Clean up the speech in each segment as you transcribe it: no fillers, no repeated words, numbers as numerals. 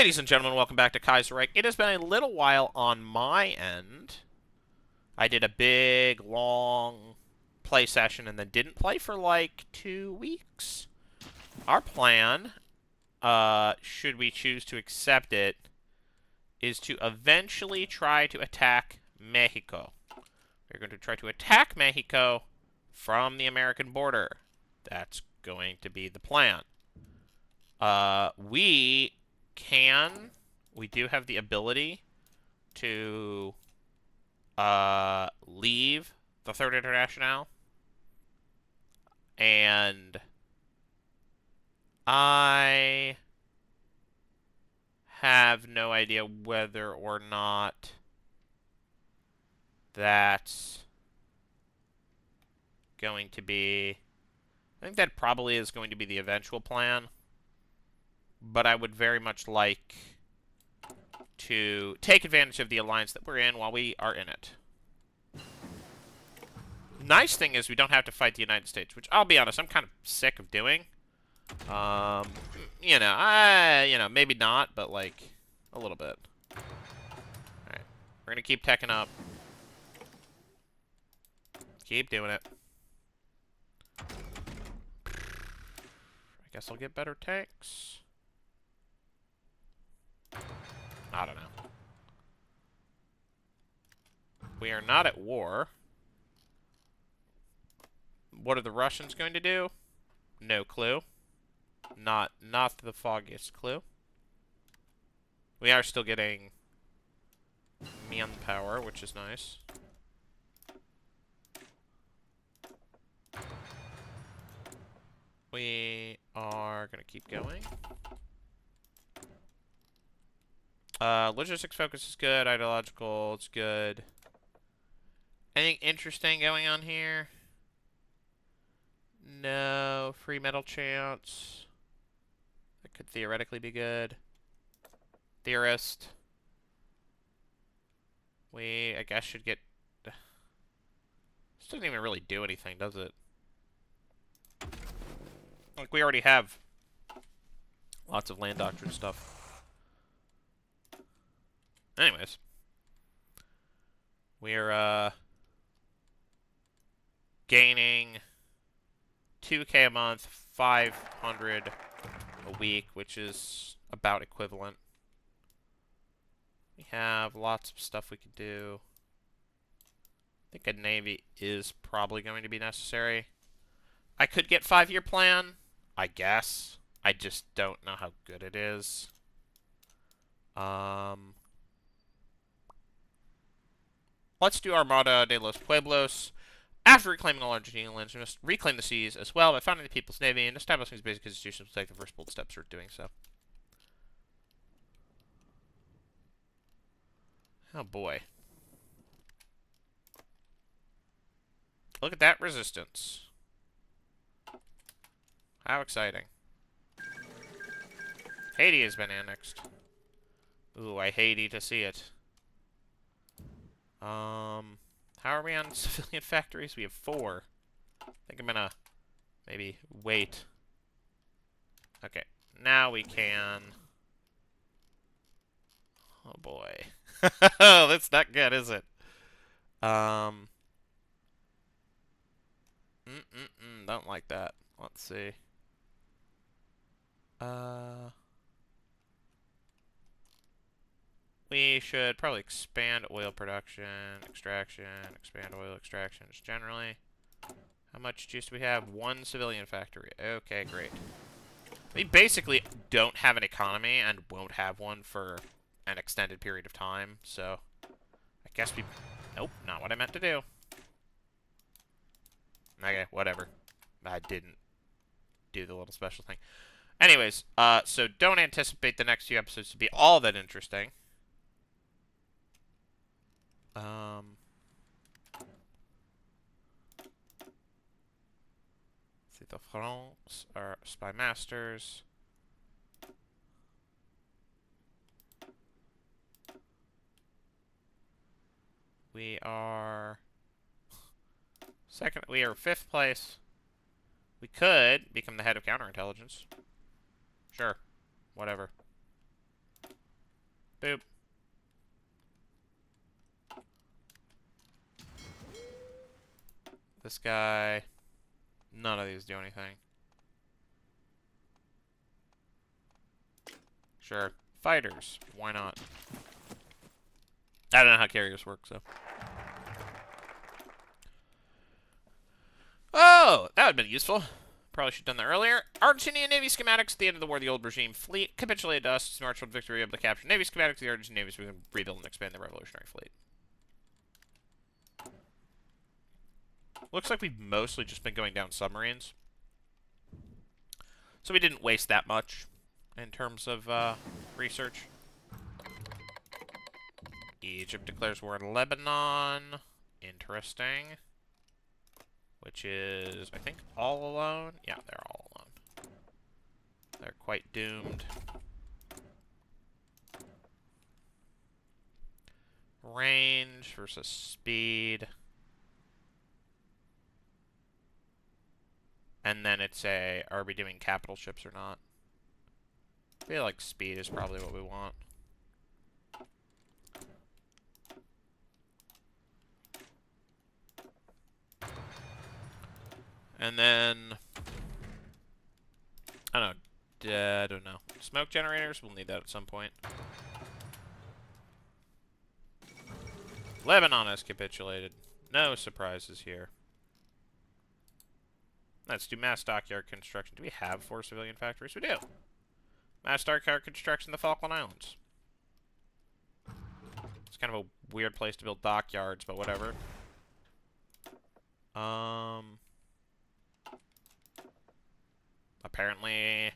Ladies and gentlemen, welcome back to Kaiserreich. It has been a little while on my end. I did a big, long play session and then didn't play for like 2 weeks. Our plan, should we choose to accept it, is to eventually try to attack Mexico. We're going to try to attack Mexico from the American border. That's going to be the plan. We do have the ability to leave the Third International, and I have no idea whether or not that's going to be... I think that probably is going to be the eventual plan, but I would very much like to take advantage of the alliance that we're in while we are in it. Nice thing is we don't have to fight the United States, which I'll be honest, I'm kind of sick of doing. Maybe not, but like a little bit. Alright. We're gonna keep teching up. Keep doing it. I guess I'll get better tanks. I don't know. We are not at war. What are the Russians going to do? No clue. Not the foggiest clue. We are still getting manpower, which is nice. We are going to keep going. Logistics focus is good. Ideological, it's good. Anything interesting going on here? No. Free metal chance. That could theoretically be good. Theorist. We, I guess, should get... This doesn't even really do anything, does it? Like, we already have lots of land doctrine stuff. Anyways. We're, gaining 2K a month, 500 a week, which is about equivalent. We have lots of stuff we could do. I think a navy is probably going to be necessary. I could get 5-year plan, I guess. I just don't know how good it is. Let's do Armada de los Pueblos. After reclaiming all Argentinian lands, we must reclaim the seas as well by founding the People's Navy and establishing its basic institutions will take the first bold steps toward doing so. Oh boy. Look at that resistance. How exciting. Haiti has been annexed. Ooh, I hate to see it. How are we on civilian factories? We have 4. I think I'm gonna maybe wait. Okay, now we can... Oh boy. Oh, that's not good, is it? Don't like that. Let's see. We should probably expand oil production, extraction, expand oil extraction just generally. How much juice do we have? 1 civilian factory. Okay, great. We basically don't have an economy and won't have one for an extended period of time, so I guess we... Nope, not what I meant to do. Okay, whatever. I didn't do the little special thing. Anyways, so don't anticipate the next few episodes to be all that interesting. See, the Francs are spy masters. We are second. We are 5th place. We could become the head of counterintelligence. Sure, whatever. Boop. This guy. None of these do anything. Sure. Fighters. Why not? I don't know how carriers work, so. Oh! That would have been useful. Probably should have done that earlier. Argentinian Navy schematics. At the end of the war, the old regime fleet capitulated to us. March on victory, able to capture Navy schematics. The Argentine Navy we can rebuild and expand the revolutionary fleet. Looks like we've mostly just been going down submarines. So we didn't waste that much in terms of research. Egypt declares war on Lebanon. Interesting. Which is, I think, all alone. Yeah, they're all alone. They're quite doomed. Range versus speed. And then it's a, are we doing capital ships or not? I feel like speed is probably what we want. And then, I don't know. Smoke generators, we'll need that at some point. Lebanon has capitulated. No surprises here. Let's do mass dockyard construction. Do we have 4 civilian factories? We do. Mass dockyard construction in the Falkland Islands. It's kind of a weird place to build dockyards, but whatever. Apparently,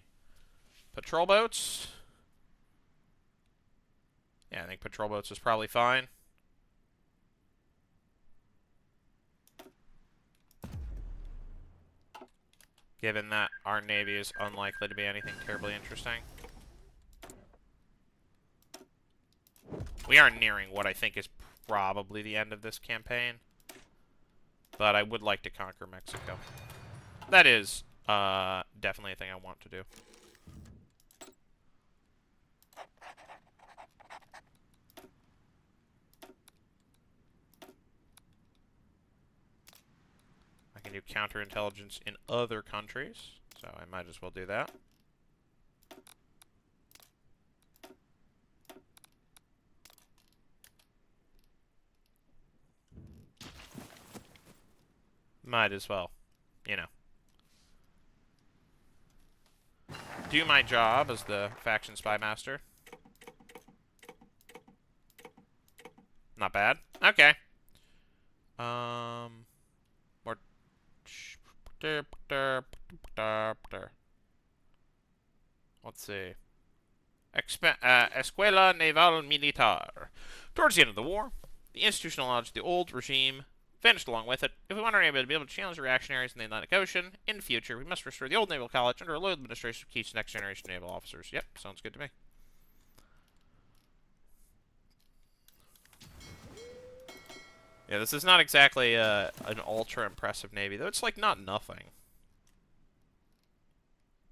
patrol boats. Yeah, I think patrol boats is probably fine. Given that our Navy is unlikely to be anything terribly interesting. We are nearing what I think is probably the end of this campaign. But I would like to conquer Mexico. That is definitely a thing I want to do. I can do counterintelligence in other countries, so I might as well do that. Might as well, you know. Do my job as the faction spy master. Not bad. Okay. More. Let's see. Escuela Naval Militar. Towards the end of the war, the institutional knowledge of the old regime vanished along with it. If we want our Navy to be able to challenge the reactionaries in the Atlantic Ocean in the future, we must restore the old Naval College under a loyal administration of Keith's next generation naval officers. Yep, sounds good to me. Yeah, this is not exactly an ultra-impressive Navy, though it's like not nothing.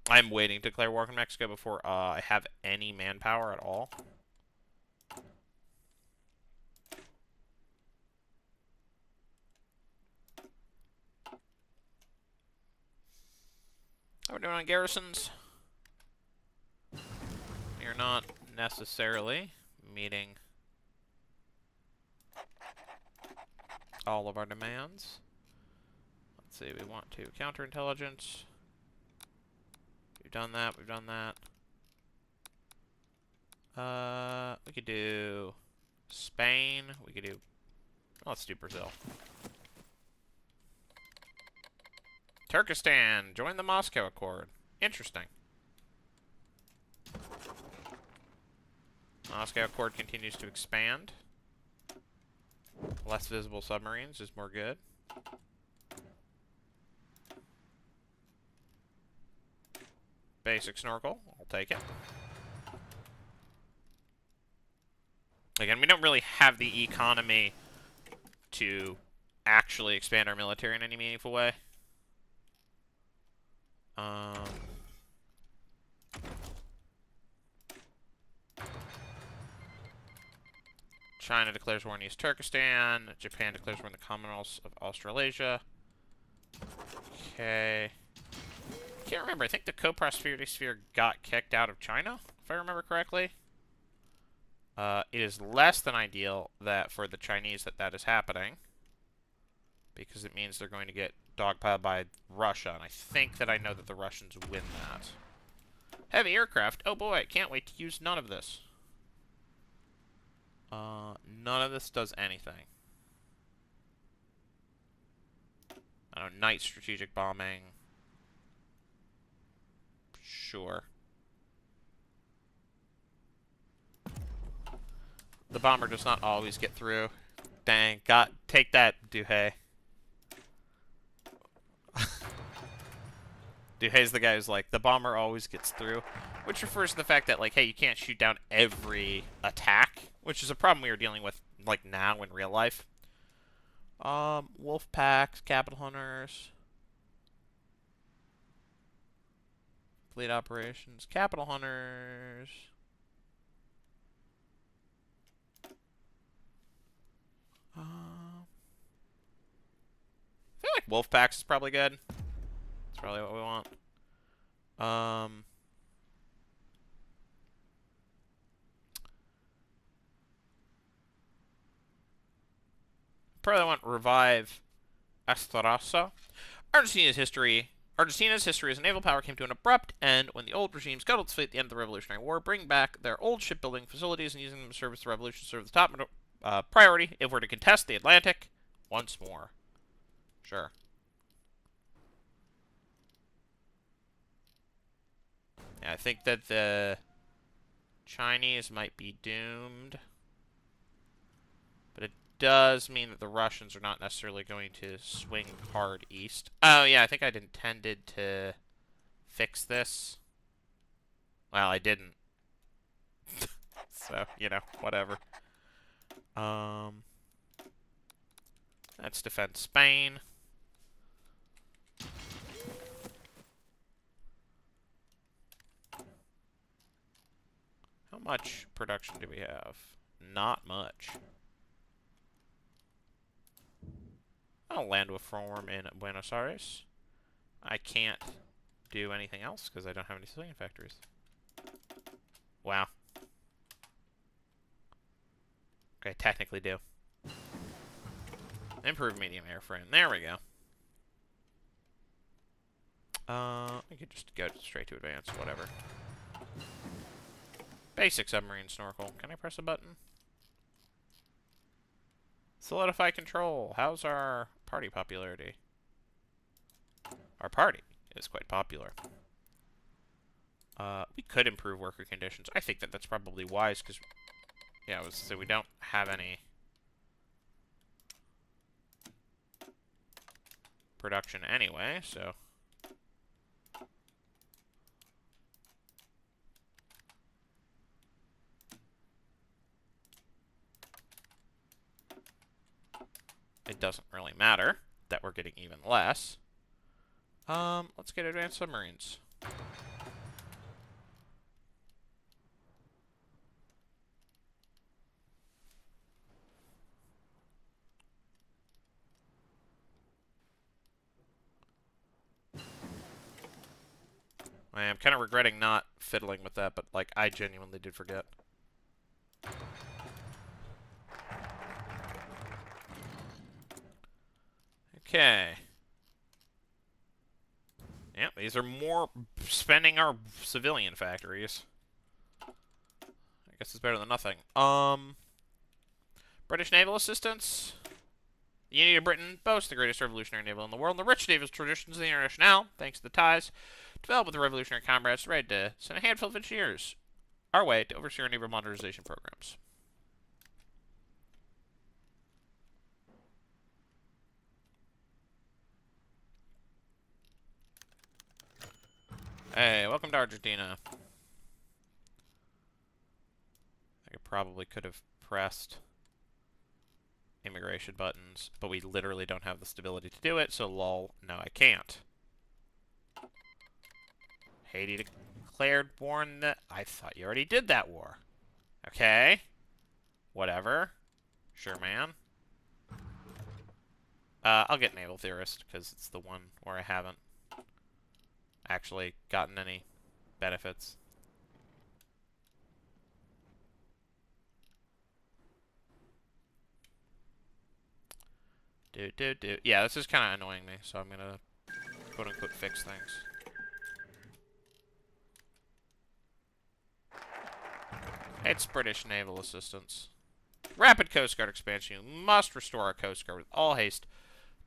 I'm waiting to declare war on Mexico before I have any manpower at all. How are we doing on garrisons? You're not necessarily meeting all of our demands. Let's see, we want to counterintelligence. We've done that, we've done that. We could do Spain, we could do, let's do Brazil. Turkestan, join the Moscow Accord. Interesting. Moscow Accord continues to expand. Less visible submarines is more good. Basic snorkel, I'll take it. Again, we don't really have the economy to actually expand our military in any meaningful way. China declares war on East Turkestan. Japan declares war on the Commonwealth of Australasia. Okay. Can't remember. I think the co-prosperity sphere got kicked out of China, if I remember correctly. It is less than ideal that for the Chinese that is happening, because it means they're going to get dogpiled by Russia, and I think that I know that the Russians win that. Heavy aircraft. Oh boy, can't wait to use none of this. None of this does anything. I don't know, night strategic bombing. Sure. The bomber does not always get through. Dang, take that, Duhei. Duhei's the guy who's like, the bomber always gets through. Which refers to the fact that, like, hey, you can't shoot down every attack. Which is a problem we are dealing with, like, now in real life. Wolf packs, capital hunters. Fleet operations, capital hunters. I feel like wolf packs is probably good. That's probably what we want. Probably want revive Astarosa. Argentina's history as a naval power came to an abrupt end when the old regime scuttled its fleet at the end of the Revolutionary War. Bring back their old shipbuilding facilities and using them to service the revolution serve the top priority if we're to contest the Atlantic once more. Sure. Yeah, I think that the Chinese might be doomed. But it does mean that the Russians are not necessarily going to swing hard east. Oh, yeah, I think I'd intended to fix this. Well, I didn't. So, you know, whatever. Let's defend Spain. How much production do we have? Not much. I'll land with form in Buenos Aires. I can't do anything else because I don't have any civilian factories. Wow. Okay, technically do. Improved medium airframe. There we go. I could just go straight to advance, whatever. Basic submarine snorkel. Can I press a button? Solidify control. How's our party popularity? Our party is quite popular. We could improve worker conditions. I think that that's probably wise because, yeah, so we don't have any production anyway, so. It doesn't really matter that we're getting even less. Let's get advanced submarines. I am kind of regretting not fiddling with that, but, like, I genuinely did forget. Okay. Yeah, these are more spending our civilian factories. I guess it's better than nothing. British naval assistance. The Unity of Britain boasts the greatest revolutionary naval in the world and the rich naval traditions of the International, thanks to the ties developed with the revolutionary comrades, ready to send a handful of engineers our way to oversee our naval modernization programs. Hey, welcome to Argentina. I probably could have pressed immigration buttons, but we literally don't have the stability to do it, so lol, no I can't. Haiti declared war in the... I thought you already did that war. Okay. Whatever. Sure, man. I'll get Naval Theorist, because it's the one where I haven't actually gotten any benefits. Yeah, this is kind of annoying me, so I'm gonna quote-unquote fix things. It's British naval assistance. Rapid Coast Guard expansion. You must restore our Coast Guard with all haste.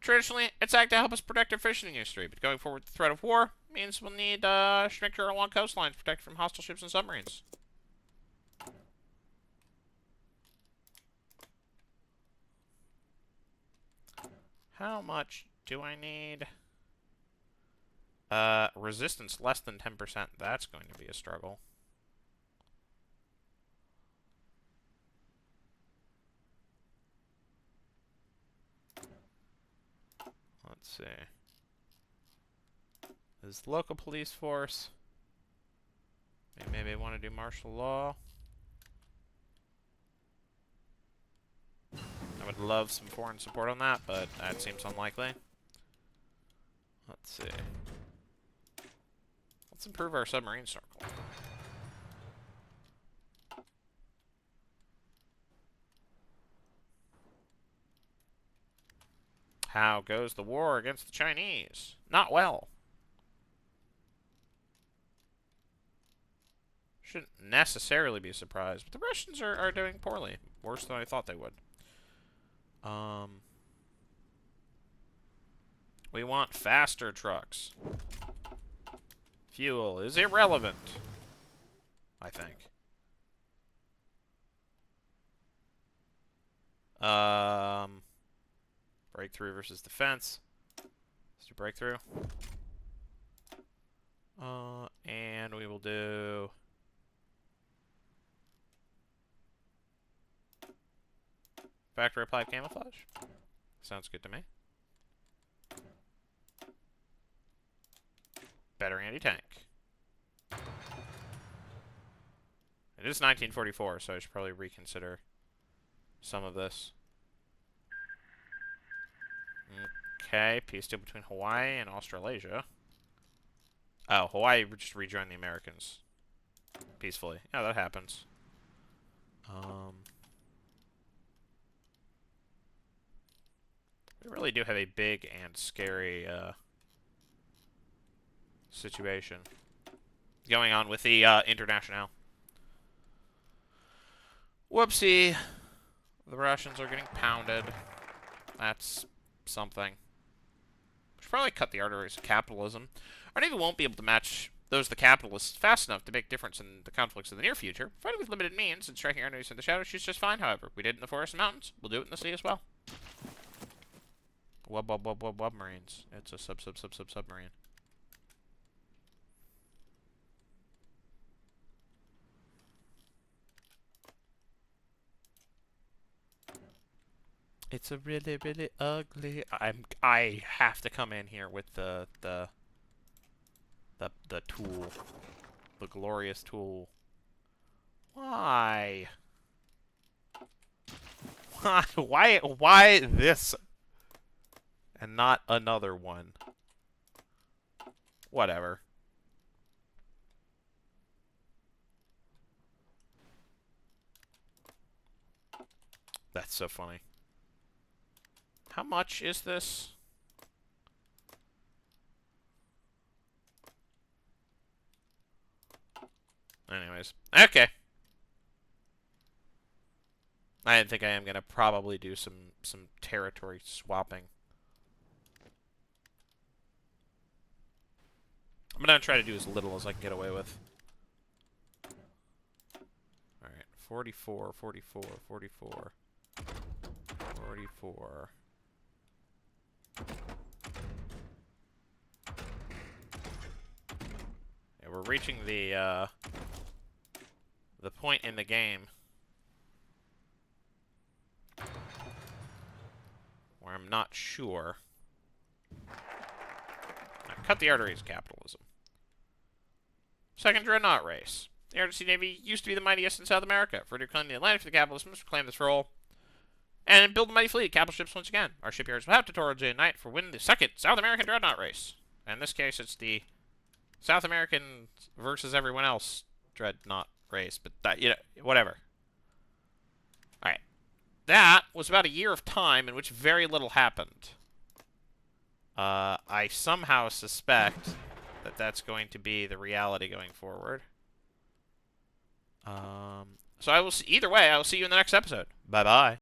Traditionally, it's acted to help us protect our fishing industry, but going forward, the threat of war means we'll need stricter along coastlines protected from hostile ships and submarines. How much do I need? Resistance less than 10%. That's going to be a struggle. Let's see. Is local police force? Maybe I want to do martial law. I would love some foreign support on that, but that seems unlikely. Let's see. Let's improve our submarine circle. How goes the war against the Chinese? Not well. Shouldn't necessarily be surprised, but the Russians are doing poorly. Worse than I thought they would. We want faster trucks. Fuel is irrelevant, I think. Breakthrough versus defense. Let's do breakthrough. And we will do... factory applied camouflage. Sounds good to me. Better anti-tank. It is 1944, so I should probably reconsider some of this. Okay, peace deal between Hawaii and Australasia. Oh, Hawaii just rejoined the Americans. Peacefully. Yeah, that happens. We really do have a big and scary situation going on with the Internationale. Whoopsie. The Russians are getting pounded. That's something. We should probably cut the arteries of capitalism. Our Navy won't be able to match those of the capitalists fast enough to make a difference in the conflicts of the near future. Fighting with limited means and striking our enemies in the shadows is just fine, however. We did it in the forests and mountains. We'll do it in the sea as well. Wub Marines. It's a submarine. It's a really, really ugly... I have to come in here with the tool. The glorious tool. Why? Why this? And not another one. Whatever. That's so funny. How much is this? Anyways. Okay. I think I am going to probably do some territory swapping. I'm going to try to do as little as I can get away with. Alright. 44, 44, 44. 44. Yeah, we're reaching the point in the game where I'm not sure. Cut the arteries of capitalism. Second dreadnought race. The Argentina Navy used to be the mightiest in South America. For declining the Atlantic for the capitalists must reclaim this role. And build a mighty fleet of capital ships once again. Our shipyards will have tutorials day and night for winning the second South American Dreadnought race. And in this case, it's the South American versus everyone else Dreadnought race. But that, you know, whatever. Alright. That was about a year of time in which very little happened. I somehow suspect that that's going to be the reality going forward. So I will see, either way, I will see you in the next episode. Bye-bye.